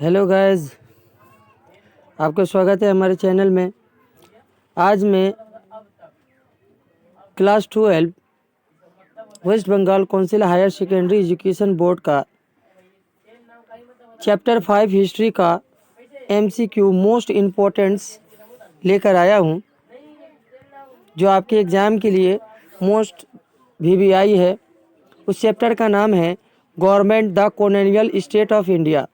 Hello guys, आपका स्वागत है हमारे चैनल में। आज मैं class 12 West Bengal council higher secondary education board का चैप्टर 5 हिस्ट्री का MCQ मोस्ट इम्पोर्टेंट्स लेकर आया हूँ, जो आपके एग्ज़ाम के लिए मोस्ट VVI है। उस चैप्टर का नाम है government the colonial state of India.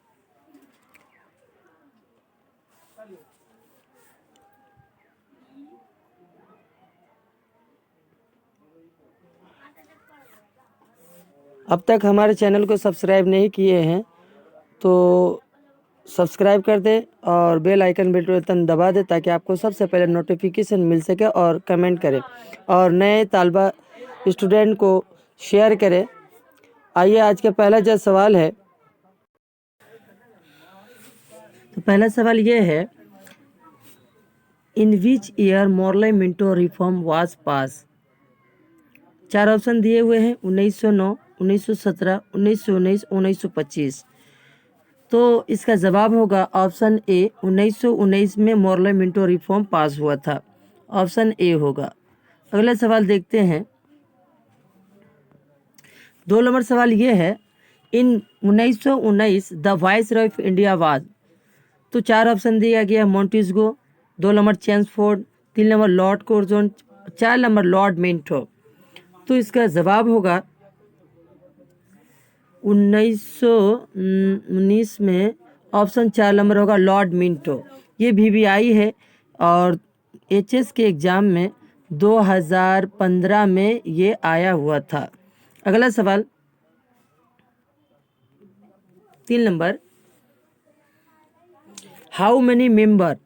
अब तक हमारे चैनल को सब्सक्राइब नहीं किए हैं तो सब्सक्राइब कर दें और बेल आइकन बटन दबा दें, ताकि आपको सबसे पहले नोटिफिकेशन मिल सके, और कमेंट करें और नए तालबा स्टूडेंट को शेयर करें। आइए, आज का पहला जो सवाल है, तो पहला सवाल ये है, in which year Morley Minto reform was pass. 4 option दिए हुए हैं, 1909, 1917, 1919, 1925। तो इसका जवाब होगा ऑप्शन ए, 1919 में मॉर्ले मिंटो रिफॉर्म पास हुआ था। ऑप्शन ए होगा। अगला सवाल देखते हैं। 2 नंबर सवाल ये है, in 1919 the viceroy of India was. तो 4 ऑप्शन दिया गया, Montesquieu, 2 number Chelmsford, 3 number lord Curzon, 4 number lord Minto. तो इसका जवाब होगा 1919 में ऑप्शन 4 नंबर होगा, लॉर्ड मिंटो। ये VVI है और HS के एग्ज़ाम में 2015 में ये आया हुआ था। अगला सवाल 3 number, how many member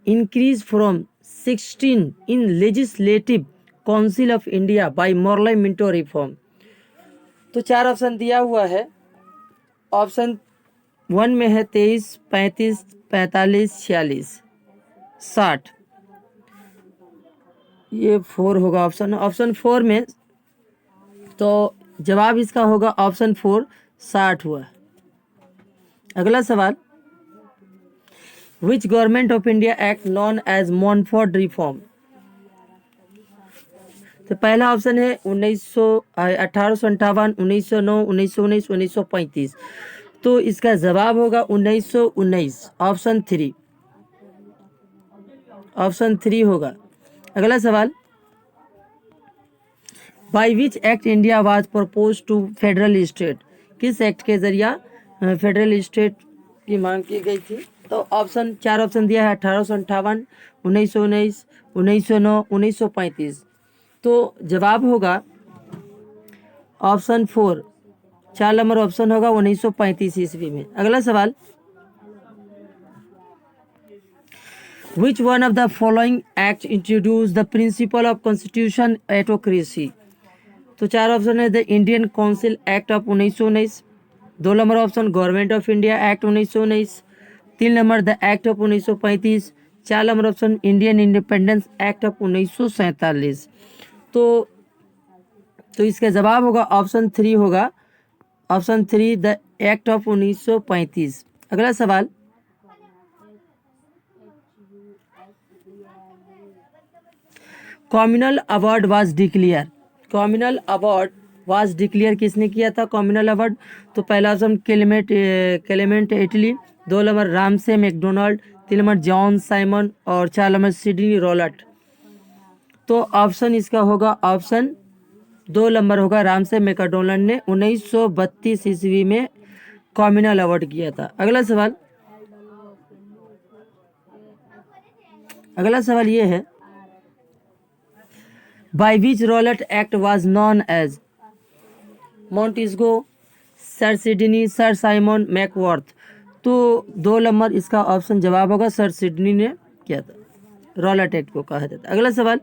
increase from 16 in legislative council of India by Morley Minto reform. तो 4 ऑप्शन दिया हुआ है। ऑप्शन 1 में है 23, 35, 45, 46, 60। ये 4 होगा ऑप्शन 4 में। तो जवाब इसका होगा ऑप्शन 4, 60 हुआ। अगला सवाल, which government of India act known as Montford reform. तो पहला ऑप्शन है 1858, 1909, 1919, 1935। तो इसका जवाब होगा 1919, ऑप्शन 3। ऑप्शन 3 होगा। अगला सवाल, by which act India was propose to federal state. किस एक्ट के जरिया फेडरल स्टेट की मांग की गई थी। तो ऑप्शन 4 ऑप्शन दिया है, 1858, 1919, 1909, 1935। तो जवाब होगा ऑप्शन 4, 4 नंबर ऑप्शन होगा 1935 ईस्वी में। अगला सवाल, which one of the following act introduce the principle of constitution autocracy. तो 4 ऑप्शन है, the Indian council act of 1919, 2 number option government of India act 1919, 3 number the act of 1935, 4 number option Indian independence act of 1947। तो इसका जवाब होगा option 3 होगा। Option 3, the act of 1935। अगला सवाल, communal award was declare. Communal award was declare किसने किया था कॉम्युनल अवार्ड। तो पहला ऑप्शन क्लेमेंट एटली, 2 number Ramsay McDonald, 3 number John Simon और 4 नंबर सिडनी रॉलट। तो ऑप्शन इसका होगा ऑप्शन 2 नंबर होगा, रामसे मैकडोनाल्ड ने 1932 ईस्वी में कॉम्युनल अवार्ड किया था। अगला सवाल ये है, by which Rowlatt act was known as Montesquieu, sir Sidney, sir Simon, Mackworth. तो 2 नंबर इसका ऑप्शन जवाब होगा, सर सिडनी ने किया था, रॉलेट एक्ट को कहा जाता है। अगला सवाल,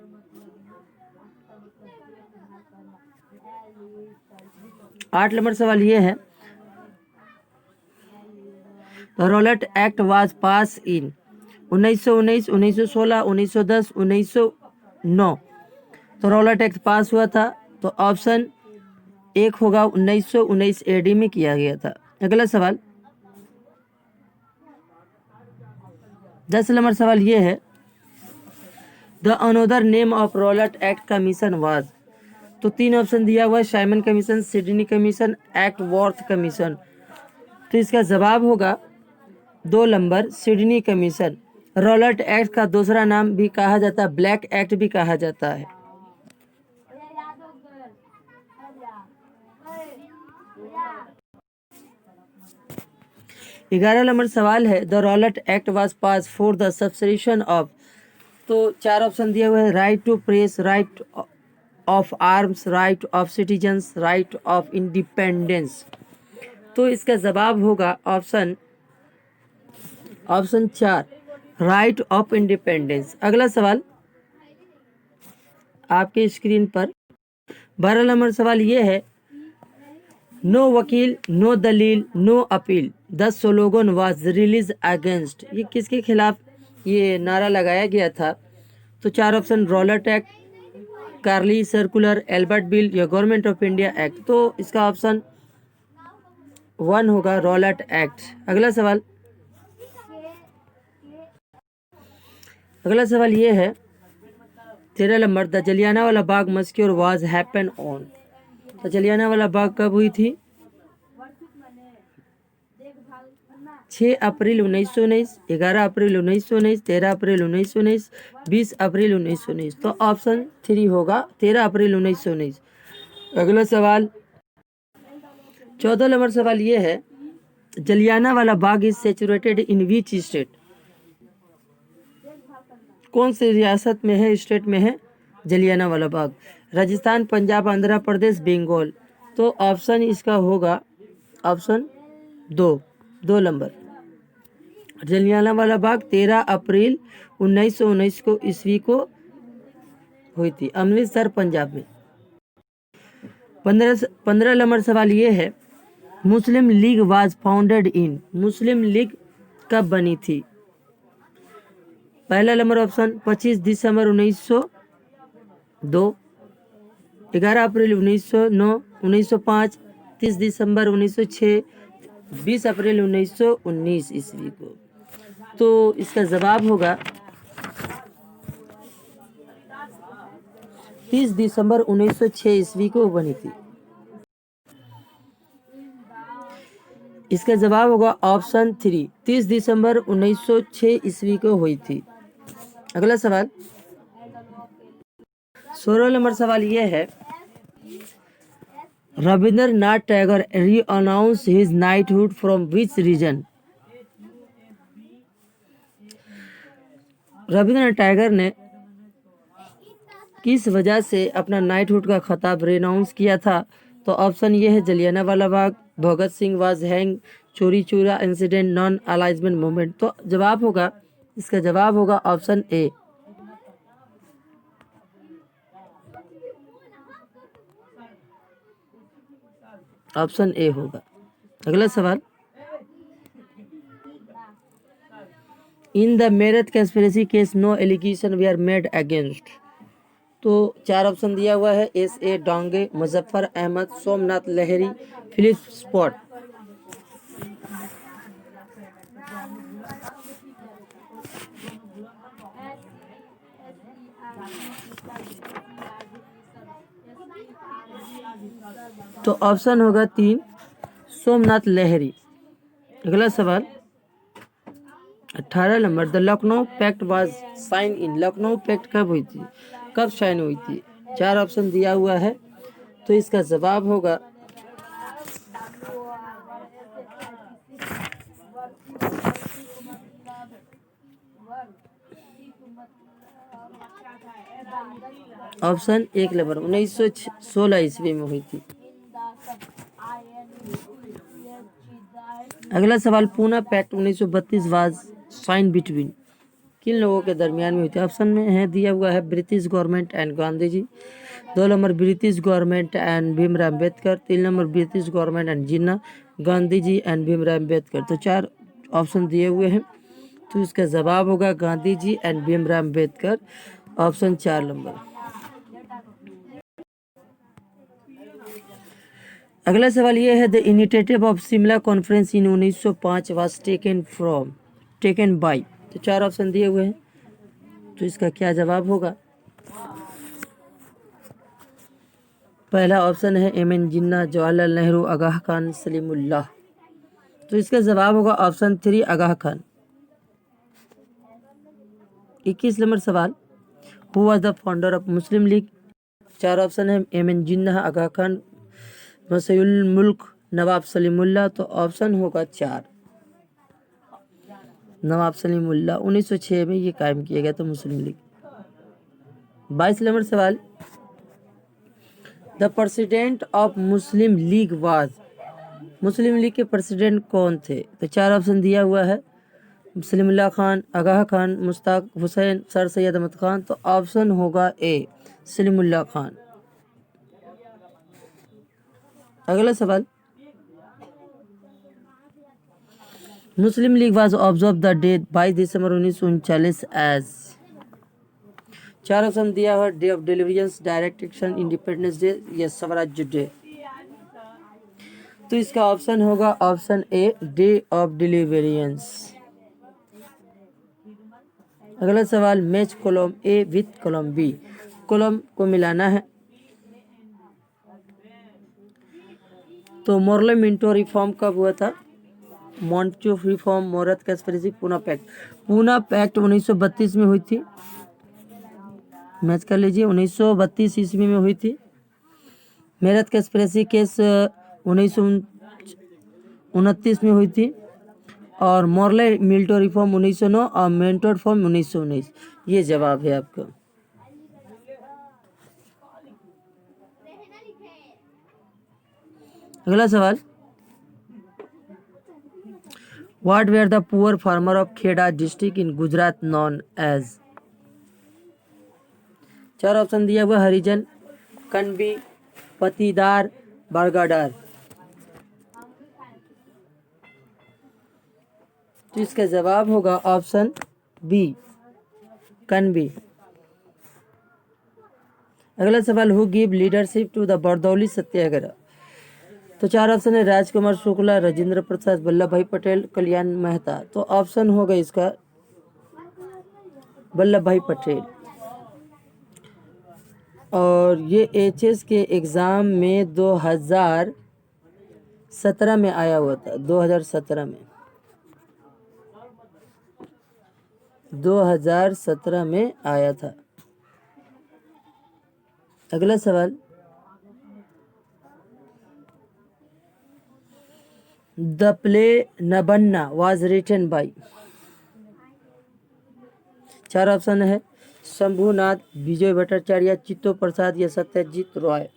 8 नंबर सवाल ये है, रॉलेट एक्ट वाज पास इन 1919, 1916, 1910, 1909। तो रॉलेट एक्ट पास हुआ था। तो ऑप्शन 1 होगा, 1919 AD में किया गया था। अगला सवाल, 10 नंबर सवाल ये है, the another name of Rowlatt act commission was. तो 3 ऑप्शन दिया हुआ है, Simon commission, Sydney commission, act worth commission. तो इसका जवाब होगा 2 number Sydney commission. Rowlatt act का दूसरा नाम भी कहा जाता है ब्लैक एक्ट भी कहा जाता है। ग्यारह नंबर सवाल है, the Rowlatt act was pass for the subscription of. तो 4 ऑप्शन दिए हुए हैं, right to press, right of arms, right of citizens, right of independence. तो इसका जवाब होगा ऑप्शन 4, राइट ऑफ इंडिपेंडेंस। अगला सवाल आपके स्क्रीन पर 12 नंबर सवाल ये है, नो वकील, नो दलील, no appeal, the slogan was release against. ये किसके खिलाफ ये नारा लगाया गया था? तो 4 option, Rowlatt act, Carlyle circular, Albert bill या गवर्नमेंट ऑफ इंडिया एक्ट। तो इसका ऑप्शन 1 होगा, रॉलेट एक्ट। अगला सवाल ये है 13 number, the Jallianwala Bagh massacre was happen on. तो जलियांवाला बाग कब हुई थी? 6 अप्रैल 1919, 11 अप्रैल 1919, 13 अप्रैल 1919, 20 अप्रैल 1919। तो ऑप्शन 3 होगा, 13 अप्रैल 1919। अगला सवाल 14 नंबर सवाल ये है, Jallianwala Bagh is situated in which state. कौन सी रियासत में है, स्टेट में है जलियांवाला बाग? राजस्थान, पंजाब, आंध्र प्रदेश, बंगाल। तो ऑप्शन इसका होगा ऑप्शन 2 नंबर। जलियांवाला बाग 13 अप्रैल 1919 को ईस्वी को हुई थी, अमृतसर पंजाब में। 15 नंबर सवाल ये है, Muslim League was founded in. Muslim League कब बनी थी? पहला नंबर ऑप्शन 25 दिसंबर 1902, 11 अप्रैल 1909, 1905, 30 दिसंबर 1906, 20 अप्रैल 1919 ईस्वी को। तो इसका जवाब होगा 30 दिसंबर 1906 ईस्वी को बनी थी। इसका जवाब होगा ऑप्शन 3, 30 दिसंबर 1906 ईस्वी को हुई थी। अगला सवाल 16 नंबर सवाल यह है, रविंद्रनाथ टैगोर री announce his knighthood from which region. Rabindranath Tagore ने किस वजह से अपना नाइटहुड का खिताब रेनाउंस किया था? तो ऑप्शन ये है, जलियांवाला बाग, भगत सिंह वाज हैंग, चोरी चोरा इंसिडेंट, नॉन अलाइजमेंट मूवमेंट। तो जवाब होगा, इसका जवाब होगा ऑप्शन ए। ऑप्शन ए होगा। अगला सवाल, in the Meerut conspiracy case no allegation were made against. तो 4 ऑप्शन दिया हुआ है, S.A. Dange, Muzaffar Ahmad, Somnath Lahiri, Philip Spratt. तो ऑप्शन होगा 3, सोमनाथ लहरी। अगला सवाल 18 number, the Lucknow pact was sign in. Lucknow pact कब हुई थी, कब साइन हुई थी? 4 ऑप्शन दिया हुआ है, तो इसका जवाब होगा ऑप्शन 1 नंबर, 1916 ईस्वी में हुई थी। अगला सवाल, Poona pact 1932 was sign between. किन लोगों के दरमियान में हुई थी? ऑप्शन में है दिया हुआ है, British government and Gandhi ji. 2 number, British government and Bhimrao Ambedkar. 3 number, British government and Jinnah, Gandhi ji and Bhimrao Ambedkar. तो 4 ऑप्शन दिए हुए हैं, तो इसका जवाब होगा Gandhi ji and Bhimrao Ambedkar, option 4 number. अगला सवाल ये है, the initiative of Shimla conference in 1905 was taken by. तो 4 ऑप्शन दिए हुए हैं, तो इसका क्या जवाब होगा? पहला ऑप्शन है एम एन जिन्ना, जवाहरलाल नेहरू, आगाह खान, सलीमुल्लाह। तो इसका जवाब होगा ऑप्शन 3 आगाह खान। 21 नंबर सवाल, who was the founder of Muslim league? 4 option है एम एन जिन्ना, आगाह खान, मशहुल मुल्क, नवाब सलीमुल्लाह। तो ऑप्शन होगा 4 नवाब सलीमुल्लाह। 1906 में ये कायम किया गया था मुस्लिम लीग। 22 नंबर सवाल, the president of Muslim League was? Muslim league के प्रेसिडेंट कौन थे? तो 4 ऑप्शन दिया हुआ है, सलीमुल्लाह खान, आगाह खान, मुश्ताक हुसैन, सर सैयद अहमद खान। तो ऑप्शन होगा ए सलीमुल्लाह खान। अगला सवाल, Muslim League was observe the date 22 December 1939 as? 4 option दिया हुआ, day of deliverance, direct action, independence day या स्वराज्य डे। तो इसका ऑप्शन होगा option A day of deliverance. अगला सवाल, match column A with column B, column को मिलाना है। तो मोरले मिंटो रिफॉर्म कब हुआ था? Minto reform, Meerut conspiracy, Poona pact. Poona pact 1932 में हुई थी। मैच कर लीजिए, 1932 ईस्वी में हुई थी। मेरठ कंस्पिरेसी केस 1929 में हुई थी। और मोरले मिल्टो रिफॉर्म 1909 और मेंटो रिफॉर्म 1919। ये जवाब है आपका। अगला सवाल, what were the poor farmer of Kheda district in Gujarat known as? 4 option दिया हुआ, हरिजन, कनबी, पतीदार, बारगाडार। तो इसका जवाब होगा ऑप्शन बी कनबी। अगला सवाल, who give leadership to the Bardoli satyagraha? तो 4 ऑप्शन है, राजकुमार शुक्ला, राजेंद्र प्रसाद, वल्लभ भाई पटेल, कल्याण मेहता। तो ऑप्शन होगा इसका वल्लभ भाई पटेल। और ये एचएस के एग्जाम में 2017 में आया हुआ था। 2017 में आया था। अगला सवाल, the play Nabanna was written by? 4 option है, शंभुनाथ, विजय भट्टाचार्य, चित्तो प्रसाद या सत्यजीत रॉय।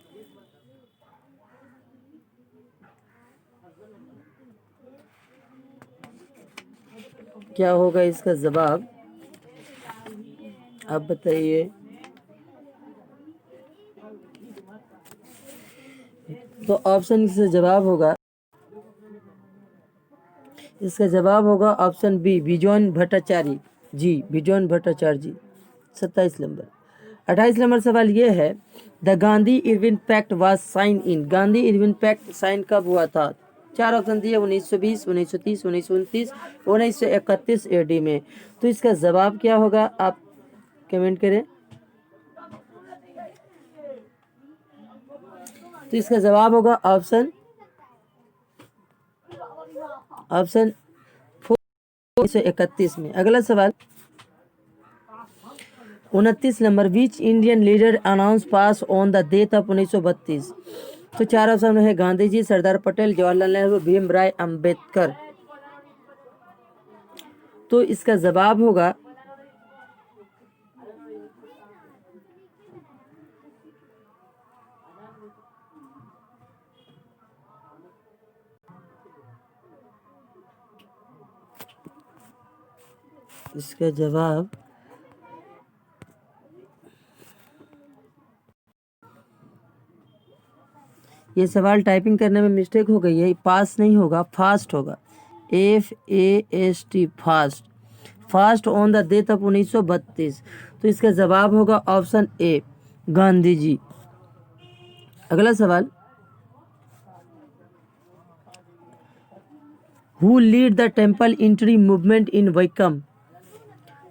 क्या होगा इसका जवाब, आप बताइए। तो ऑप्शन से जवाब होगा, इसका जवाब होगा option B Bijon Bhattacharya ji, Bijon Bhattacharya ji. 27 number. 28 number सवाल ये है, the Gandhi Irwin pact was sign in? Gandhi Irwin pact sign कब हुआ था? 4 ऑप्शन दिए, 1920, 1930, 1929, 1931 एडी में। तो इसका जवाब क्या होगा, आप कमेंट करें। तो इसका जवाब होगा ऑप्शन 1931 में। अगला सवाल 29 number, which Indian leader announce pass on the death of 1932? तो 4 ऑप्शन है, गांधी जी, सरदार पटेल, जवाहरलाल नेहरू, भीम राय अंबेडकर। तो इसका जवाब होगा इसका जवाब ये सवाल टाइपिंग करने में मिस्टेक हो गई है, पास नहीं होगा, फास्ट होगा, FAST, fast. Fast on the death of 1932। तो इसका जवाब होगा ऑप्शन ए गांधी जी। अगला सवाल, who lead the temple entry movement in vacuum?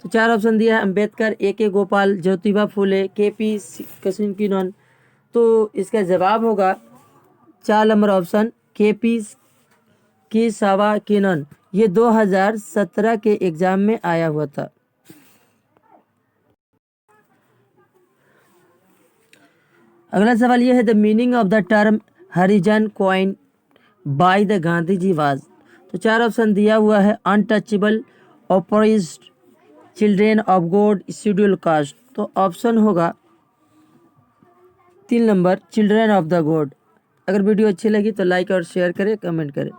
तो चार ऑप्शन दिया है, अंबेडकर, A.K. गोपाल, ज्योतिबा फूले, K.P. कृष्णकीनन। तो इसका जवाब होगा 4 नंबर ऑप्शन K.P. केशवाकिनन। ये 2017 के एग्जाम में आया हुआ था। अगला सवाल ये है, the meaning of the term Harijan coin by the Gandhi ji was. तो चार ऑप्शन दिया हुआ है, untouchable, oppressed, children of God, schedule caste. तो ऑप्शन होगा 3 number, children of the God. अगर वीडियो अच्छी लगी तो लाइक और शेयर करें, कमेंट करें।